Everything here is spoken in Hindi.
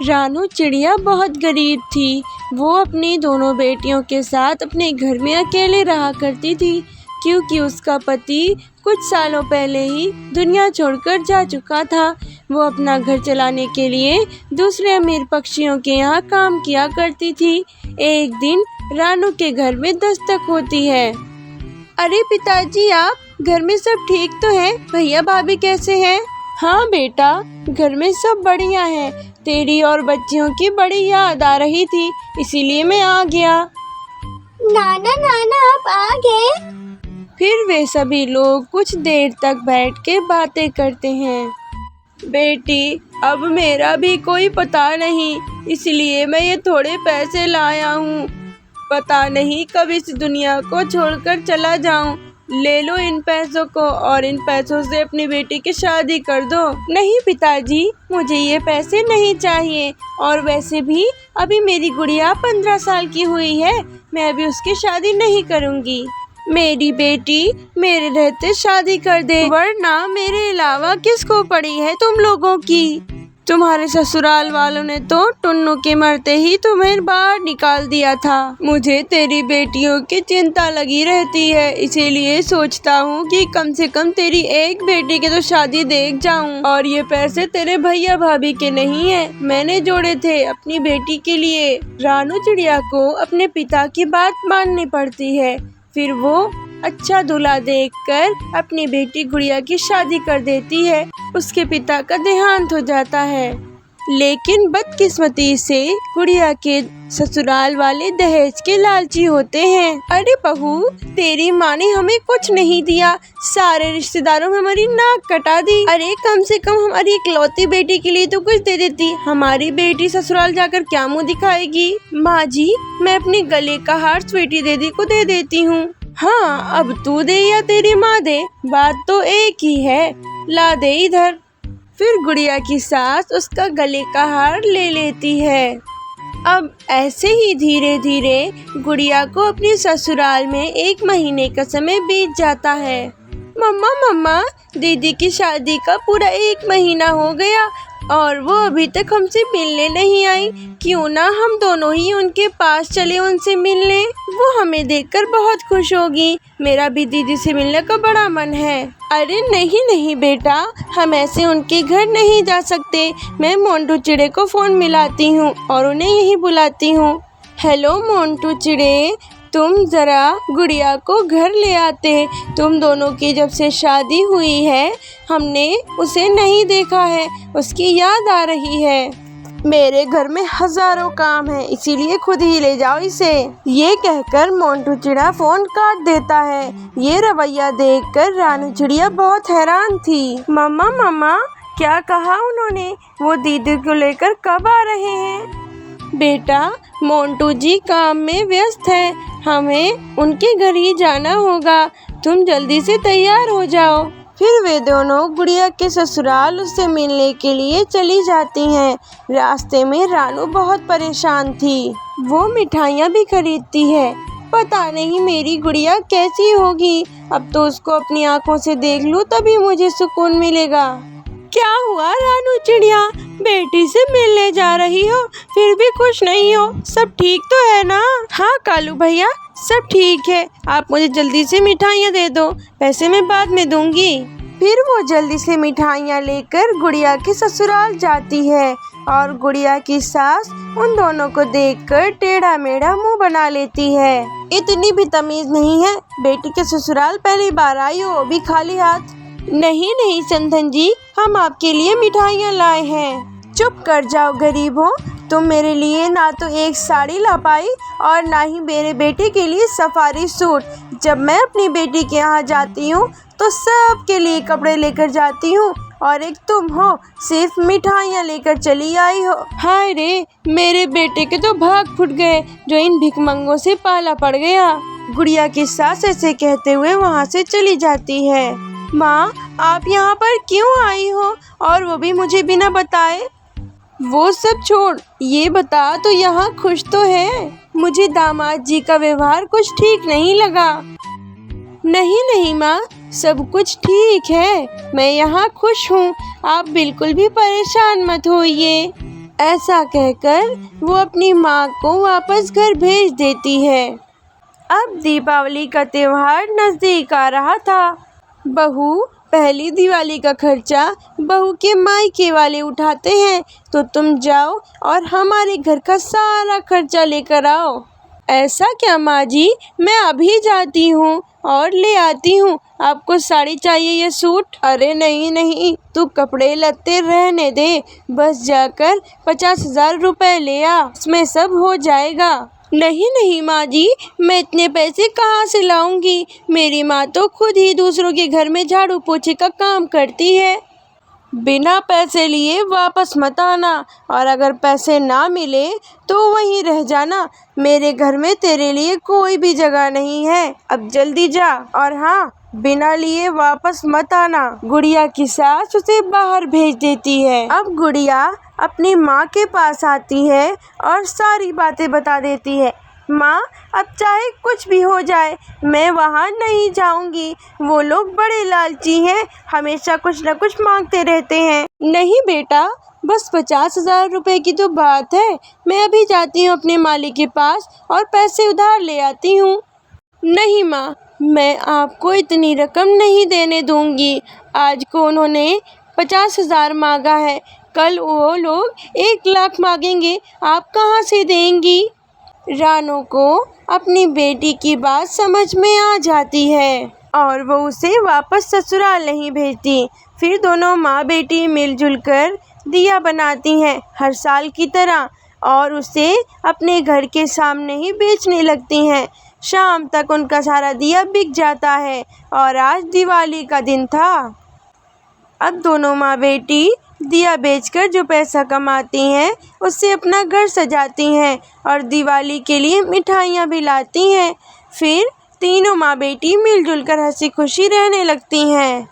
रानू चिड़िया बहुत गरीब थी। वो अपनी दोनों बेटियों के साथ अपने घर में अकेले रहा करती थी, क्योंकि उसका पति कुछ सालों पहले ही दुनिया छोड़कर जा चुका था। वो अपना घर चलाने के लिए दूसरे अमीर पक्षियों के यहाँ काम किया करती थी। एक दिन रानू के घर में दस्तक होती है। अरे पिताजी, आप घर में सब ठीक तो है? भैया भाभी कैसे हैं? हाँ बेटा, घर में सब बढ़िया है। तेरी और बच्चियों की बड़ी याद आ रही थी, इसीलिए मैं आ गया। नाना नाना, आप आ गए? फिर वे सभी लोग कुछ देर तक बैठ के बातें करते हैं। बेटी, अब मेरा भी कोई पता नहीं, इसलिए मैं ये थोड़े पैसे लाया हूँ। पता नहीं कब इस दुनिया को छोड़कर चला जाऊँ। ले लो इन पैसों को और इन पैसों से अपनी बेटी की शादी कर दो। नहीं पिताजी, मुझे ये पैसे नहीं चाहिए, और वैसे भी अभी मेरी गुड़िया 15 साल की हुई है, मैं अभी उसकी शादी नहीं करूँगी। मेरी बेटी मेरे रहते शादी कर दे, वरना मेरे अलावा किसको पड़ी है तुम लोगों की? तुम्हारे ससुराल वालों ने तो टुन्नू के मरते ही तुम्हें बाहर निकाल दिया था। मुझे तेरी बेटियों की चिंता लगी रहती है, इसीलिए सोचता हूँ कि कम से कम तेरी एक बेटी की तो शादी देख जाऊँ। और ये पैसे तेरे भैया भाभी के नहीं है, मैंने जोड़े थे अपनी बेटी के लिए। रानू चिड़िया को अपने पिता की बात माननी पड़ती है। फिर वो अच्छा दूल्हा देखकर अपनी बेटी गुड़िया की शादी कर देती है। उसके पिता का देहांत हो जाता है, लेकिन बदकिस्मती से गुड़िया के ससुराल वाले दहेज के लालची होते हैं। अरे बहू, तेरी माँ ने हमें कुछ नहीं दिया, सारे रिश्तेदारों में हमारी नाक कटा दी। अरे कम से कम हमारी इकलौती बेटी के लिए तो कुछ दे देती। हमारी बेटी ससुराल जाकर क्या मुँह दिखाएगी? माँ जी, मैं अपने गले का हार स्वीटी दीदी को दे देती हूँ। हाँ, अब तू दे या तेरी माँ दे, बात तो एक ही है। ला दे इधर। फिर गुड़िया की सास उसका गले का हार ले लेती है। अब ऐसे ही धीरे धीरे गुड़िया को अपने ससुराल में 1 महीने का समय बीत जाता है। मम्मा मम्मा, दीदी की शादी का पूरा 1 महीना हो गया और वो अभी तक हमसे मिलने नहीं आई। क्यों ना हम दोनों ही उनके पास चले उनसे मिलने, वो हमें देखकर बहुत खुश होगी। मेरा भी दीदी से मिलने का बड़ा मन है। अरे नहीं नहीं बेटा, हम ऐसे उनके घर नहीं जा सकते। मैं मोंटू चिड़े को फ़ोन मिलाती हूँ और उन्हें यहीं बुलाती हूँ। हेलो मोंटू चिड़े, तुम ज़रा गुड़िया को घर ले आते। तुम दोनों की जब से शादी हुई है हमने उसे नहीं देखा है, उसकी याद आ रही है। मेरे घर में हजारों काम है, इसीलिए खुद ही ले जाओ इसे। ये कहकर मोंटू चिड़ा फ़ोन काट देता है। ये रवैया देखकर रानू चिड़िया बहुत हैरान थी। मम्मा मम्मा, क्या कहा उन्होंने? वो दीदी को लेकर कब आ रहे हैं? बेटा, मोंटू जी काम में व्यस्त है, हमें उनके घर ही जाना होगा। तुम जल्दी से तैयार हो जाओ। फिर वे दोनों गुड़िया के ससुराल उससे मिलने के लिए चली जाती हैं। रास्ते में रानू बहुत परेशान थी। वो मिठाइयाँ भी खरीदती है। पता नहीं मेरी गुड़िया कैसी होगी, अब तो उसको अपनी आंखों से देख लूँ तभी मुझे सुकून मिलेगा। क्या हुआ रानू चिड़िया, बेटी से मिलने जा रही हो, फिर भी खुश नहीं हो? सब ठीक तो है ना? हाँ कालू भैया, सब ठीक है। आप मुझे जल्दी से मिठाइयाँ दे दो, पैसे मैं बाद में दूंगी। फिर वो जल्दी से मिठाइयाँ लेकर गुड़िया के ससुराल जाती है और गुड़िया की सास उन दोनों को देखकर टेढ़ा मेढ़ा मुंह बना लेती है। इतनी भी तमीज नहीं है, बेटी के ससुराल पहली बार आई हो, वो भी खाली हाथ। नहीं नहीं समधन जी, हम आपके लिए मिठाइयाँ लाए हैं। चुप कर जाओ गरीबों, तुम मेरे लिए ना तो एक साड़ी ला पाई और ना ही मेरे बेटे के लिए सफारी सूट। जब मैं अपनी बेटी के यहाँ जाती हूँ तो सबके लिए कपड़े लेकर जाती हूँ, और एक तुम हो सिर्फ मिठाइयाँ लेकर चली आई हो। हाय रे, मेरे बेटे के तो भाग फूट गए जो इन भिखमंगों से पाला पड़ गया। गुड़िया की सास ऐसे कहते हुए वहाँ से चली जाती है। माँ, आप यहाँ पर क्यों आई हो, और वो भी मुझे बिना बताए? वो सब छोड़, ये बता तो यहाँ खुश तो है? मुझे दामाद जी का व्यवहार कुछ ठीक नहीं लगा। नहीं नहीं माँ, सब कुछ ठीक है, मैं यहाँ खुश हूँ, आप बिल्कुल भी परेशान मत होइए। ऐसा कहकर वो अपनी माँ को वापस घर भेज देती है। अब दीपावली का त्योहार नज़दीक आ रहा था। बहू, पहली दिवाली का खर्चा बहू के मायके वाले उठाते हैं, तो तुम जाओ और हमारे घर का सारा खर्चा लेकर आओ। ऐसा क्या माँ जी, मैं अभी जाती हूँ और ले आती हूँ। आपको साड़ी चाहिए या सूट? अरे नहीं नहीं, तू कपड़े लत्ते रहने दे, बस जाकर 50,000 रुपए ले आ, इसमें सब हो जाएगा। नहीं नहीं माँ जी, मैं इतने पैसे कहाँ से लाऊंगी? मेरी माँ तो खुद ही दूसरों के घर में झाड़ू पोछे का काम करती है। बिना पैसे लिए वापस मत आना, और अगर पैसे ना मिले तो वहीं रह जाना। मेरे घर में तेरे लिए कोई भी जगह नहीं है। अब जल्दी जा, और हाँ, बिना लिए वापस मत आना। गुड़िया की सास उसे बाहर भेज देती है। अब गुड़िया अपनी माँ के पास आती है और सारी बातें बता देती है। माँ, अब चाहे कुछ भी हो जाए, मैं वहाँ नहीं जाऊँगी। वो लोग बड़े लालची हैं, हमेशा कुछ न कुछ मांगते रहते हैं। नहीं बेटा, बस 50,000 रुपए की तो बात है। मैं अभी जाती हूँ अपने मालिक के पास और पैसे उधार ले आती हूँ। नहीं माँ, मैं आपको इतनी रकम नहीं देने दूँगी। आज को उन्होंने 50,000 मांगा है, कल वो लोग 1 लाख मांगेंगे, आप कहाँ से देंगी? रानो को अपनी बेटी की बात समझ में आ जाती है और वो उसे वापस ससुराल नहीं भेजती। फिर दोनों माँ बेटी मिलजुल कर दिया बनाती हैं हर साल की तरह, और उसे अपने घर के सामने ही बेचने लगती हैं। शाम तक उनका सारा दिया बिक जाता है और आज दिवाली का दिन था। अब दोनों माँ बेटी दिया बेचकर जो पैसा कमाती हैं उससे अपना घर सजाती हैं और दिवाली के लिए मिठाइयाँ भी लाती हैं। फिर तीनों माँ बेटी मिलजुल कर हंसी खुशी रहने लगती हैं।